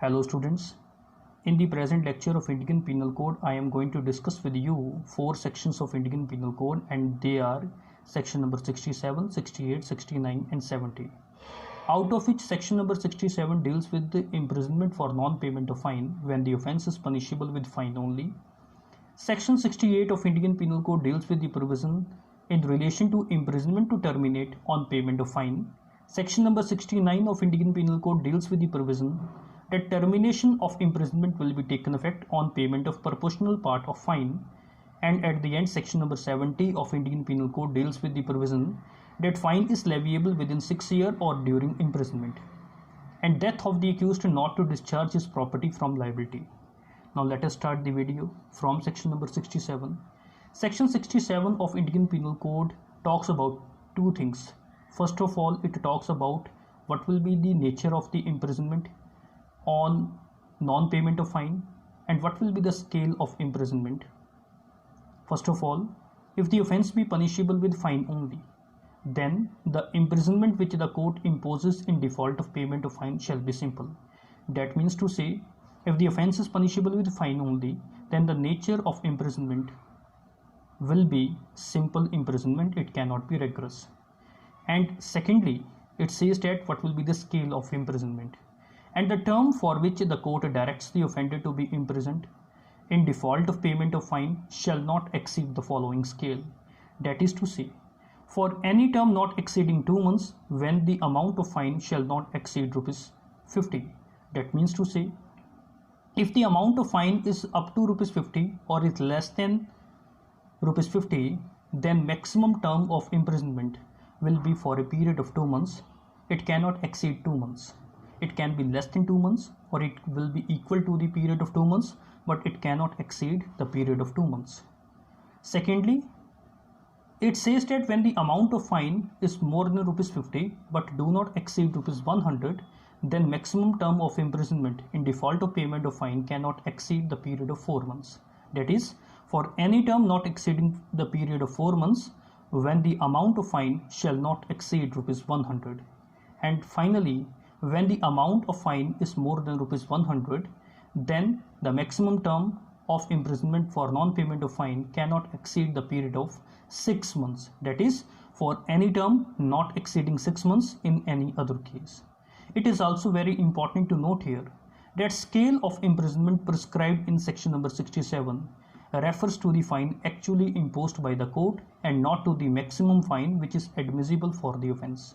Hello students, in the present lecture of Indian Penal Code, I am going to discuss with you 4 sections of Indian Penal Code, and they are section number 67, 68, 69 and 70. Out of which section number 67 deals with the imprisonment for non-payment of fine when the offence is punishable with fine only. Section 68 of Indian Penal Code deals with the provision in relation to imprisonment to terminate on payment of fine. Section number 69 of Indian Penal Code deals with the provision that termination of imprisonment will be taken effect on payment of proportional part of fine. And at the end, section number 70 of Indian Penal Code deals with the provision that fine is leviable within 6 years or during imprisonment, and death of the accused not to discharge his property from liability. Now let us start the video from section number 67. Section 67 of Indian Penal Code talks about two things. First of all, it talks about what will be the nature of the imprisonment on non-payment of fine and what will be the scale of imprisonment. First of all, if the offence be punishable with fine only, then the imprisonment which the court imposes in default of payment of fine shall be simple. That means to say, if the offence is punishable with fine only, then the nature of imprisonment will be simple imprisonment, it cannot be rigorous. And secondly, it says that what will be the scale of imprisonment, and the term for which the court directs the offender to be imprisoned in default of payment of fine shall not exceed the following scale. That is to say, for any term not exceeding 2 months, when the amount of fine shall not exceed rupees 50. That means to say, if the amount of fine is up to rupees 50 or is less than rupees 50, then maximum term of imprisonment will be for a period of 2 months. It cannot exceed 2 months. It can be less than 2 months or it will be equal to the period of 2 months, but it cannot exceed the period of 2 months. Secondly, it says that when the amount of fine is more than rupees 50 but do not exceed rupees 100, then maximum term of imprisonment in default of payment of fine cannot exceed the period of 4 months. That is, for any term not exceeding the period of 4 months, when the amount of fine shall not exceed rupees 100. And finally, when the amount of fine is more than rupees 100, then the maximum term of imprisonment for non-payment of fine cannot exceed the period of 6 months. That is, for any term not exceeding 6 months in any other case. It is also very important to note here that scale of imprisonment prescribed in section number 67 refers to the fine actually imposed by the court and not to the maximum fine which is admissible for the offence.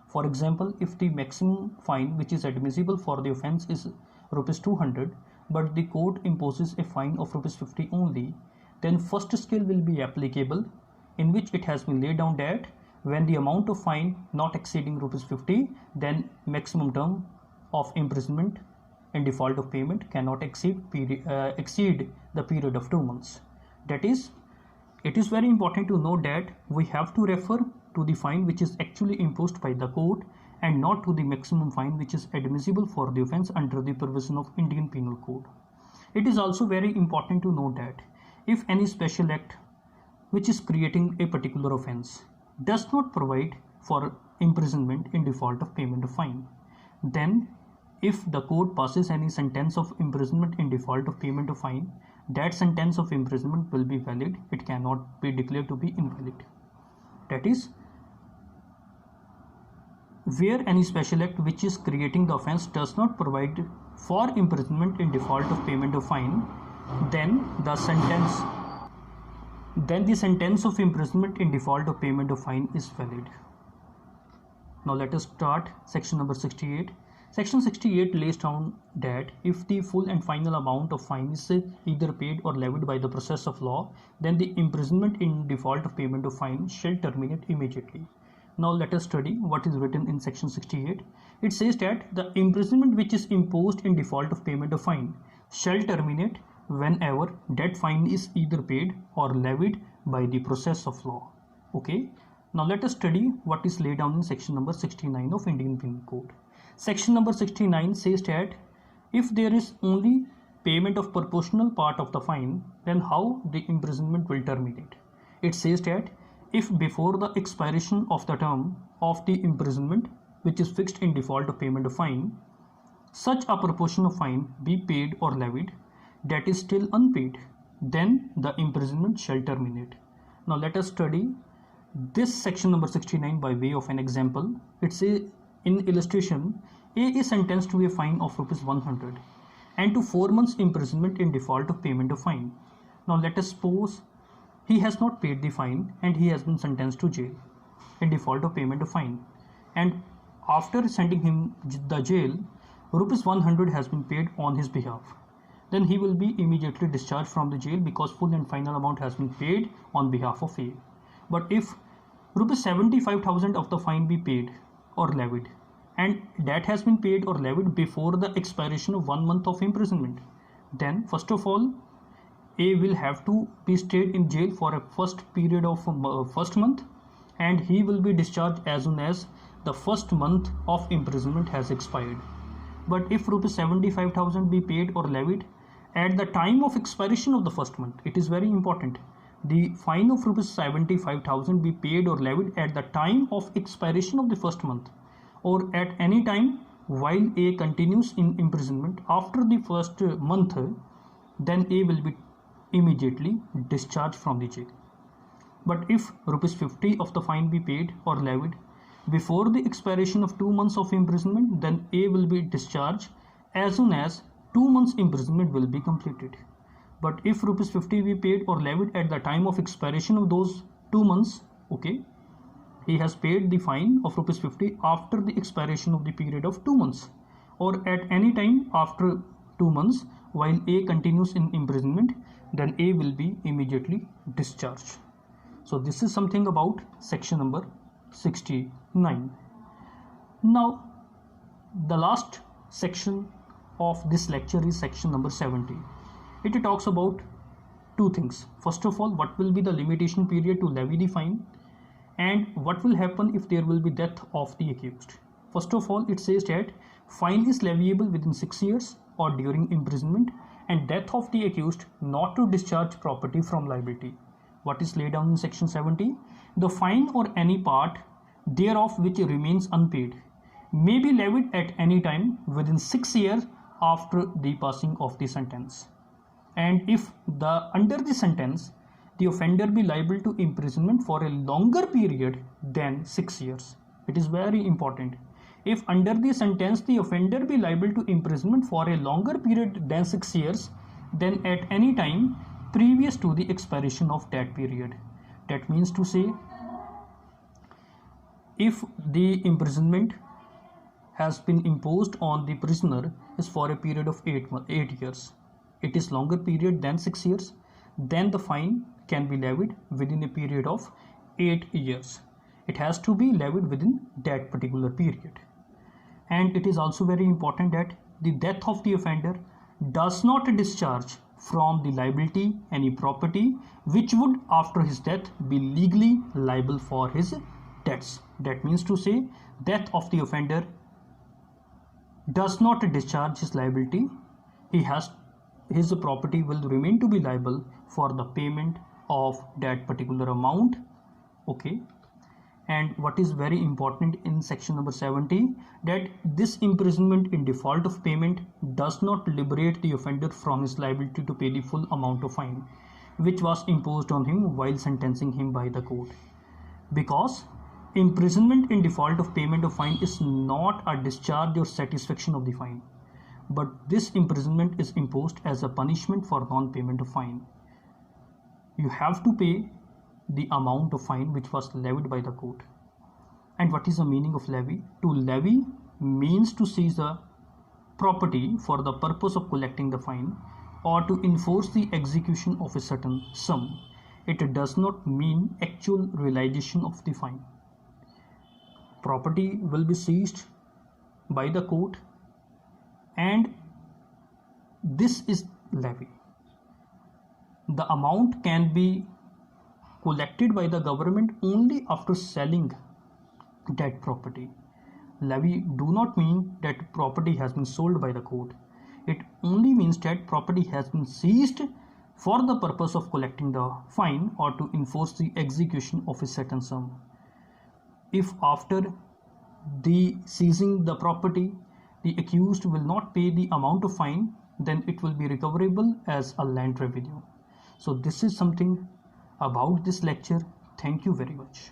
For example, if the maximum fine which is admissible for the offence is rupees 200 but the court imposes a fine of rupees 50 only, then first scale will be applicable, in which it has been laid down that when the amount of fine not exceeding rupees 50, then maximum term of imprisonment in default of payment cannot exceed the period of 2 months. That is, it is very important to note that we have to refer to the fine which is actually imposed by the court and not to the maximum fine which is admissible for the offence under the provision of Indian Penal Code. It is also very important to note that if any special act which is creating a particular offence does not provide for imprisonment in default of payment of fine, then if the court passes any sentence of imprisonment in default of payment of fine, that sentence of imprisonment will be valid. It cannot be declared to be invalid. That is, where any special act which is creating the offence does not provide for imprisonment in default of payment of fine, then the sentence of imprisonment in default of payment of fine is valid. Now let us start section number 68. Section 68 lays down that if the full and final amount of fine is either paid or levied by the process of law, then the imprisonment in default of payment of fine shall terminate immediately. Now let us study what is written in section 68. It says that the imprisonment which is imposed in default of payment of fine shall terminate whenever that fine is either paid or levied by the process of law. Okay. Now let us study what is laid down in section number 69 of Indian Penal Code. Section number 69 says that if there is only payment of proportional part of the fine, then how the imprisonment will terminate. It says that if before the expiration of the term of the imprisonment which is fixed in default of payment of fine, such a proportion of fine be paid or levied that is still unpaid, then the imprisonment shall terminate. Now let us study this section number 69 by way of an example. It says in illustration, A is sentenced to a fine of rupees 100 and to 4 months imprisonment in default of payment of fine. Now let us suppose he has not paid the fine and he has been sentenced to jail in default of payment of fine, and after sending him the jail, rupees 100 has been paid on his behalf. Then he will be immediately discharged from the jail because full and final amount has been paid on behalf of A. But if rupees 75,000 of the fine be paid or levied, and that has been paid or levied before the expiration of 1 month of imprisonment, then first of all A will have to be stayed in jail for a first period of first month, and he will be discharged as soon as the first month of imprisonment has expired. But if rupees 75,000 be paid or levied at the time of expiration of the first month, it is very important, the fine of rupees 75,000 be paid or levied at the time of expiration of the first month or at any time while A continues in imprisonment after the first month, then A will be immediately discharged from the jail. But if rupees 50 of the fine be paid or levied before the expiration of 2 months of imprisonment, then A will be discharged as soon as 2 months imprisonment will be completed. But if rupees 50 be paid or levied at the time of expiration of those 2 months, okay, he has paid the fine of rupees 50 after the expiration of the period of 2 months or at any time after 2 months while A continues in imprisonment, then A will be immediately discharged. So this is something about section number 69. Now the last section of this lecture is section number 70. It talks about two things. First of all, what will be the limitation period to levy the fine, and what will happen if there will be death of the accused. First of all, it says that fine is leviable within 6 years or during imprisonment, and death of the accused not to discharge property from liability. What is laid down in section 70? The fine or any part thereof which remains unpaid may be levied at any time within 6 years after the passing of the sentence. And if under the sentence the offender be liable to imprisonment for a longer period than 6 years. It is very important. If under the sentence the offender be liable to imprisonment for a longer period than 6 years, then at any time previous to the expiration of that period. That means to say, if the imprisonment has been imposed on the prisoner is for a period of 8 years, it is longer period than 6 years, then the fine can be levied within a period of 8 years. It has to be levied within that particular period. And it is also very important that the death of the offender does not discharge from the liability any property which would after his death be legally liable for his debts. That means to say, death of the offender does not discharge his liability. His property will remain to be liable for the payment of that particular amount. Okay. And what is very important in section number 70, that this imprisonment in default of payment does not liberate the offender from his liability to pay the full amount of fine which was imposed on him while sentencing him by the court, because imprisonment in default of payment of fine is not a discharge or satisfaction of the fine, but this imprisonment is imposed as a punishment for non-payment of fine. You have to pay the amount of fine which was levied by the court. And what is the meaning of levy? To levy means to seize the property for the purpose of collecting the fine or to enforce the execution of a certain sum. It does not mean actual realization of the fine. Property will be seized by the court, and this is levy. The amount can be collected by the government only after selling that property. Levy do not mean that property has been sold by the court. It only means that property has been seized for the purpose of collecting the fine or to enforce the execution of a certain sum. If after the seizing the property the accused will not pay the amount of fine, then it will be recoverable as a land revenue. So this is something about this lecture. Thank you very much.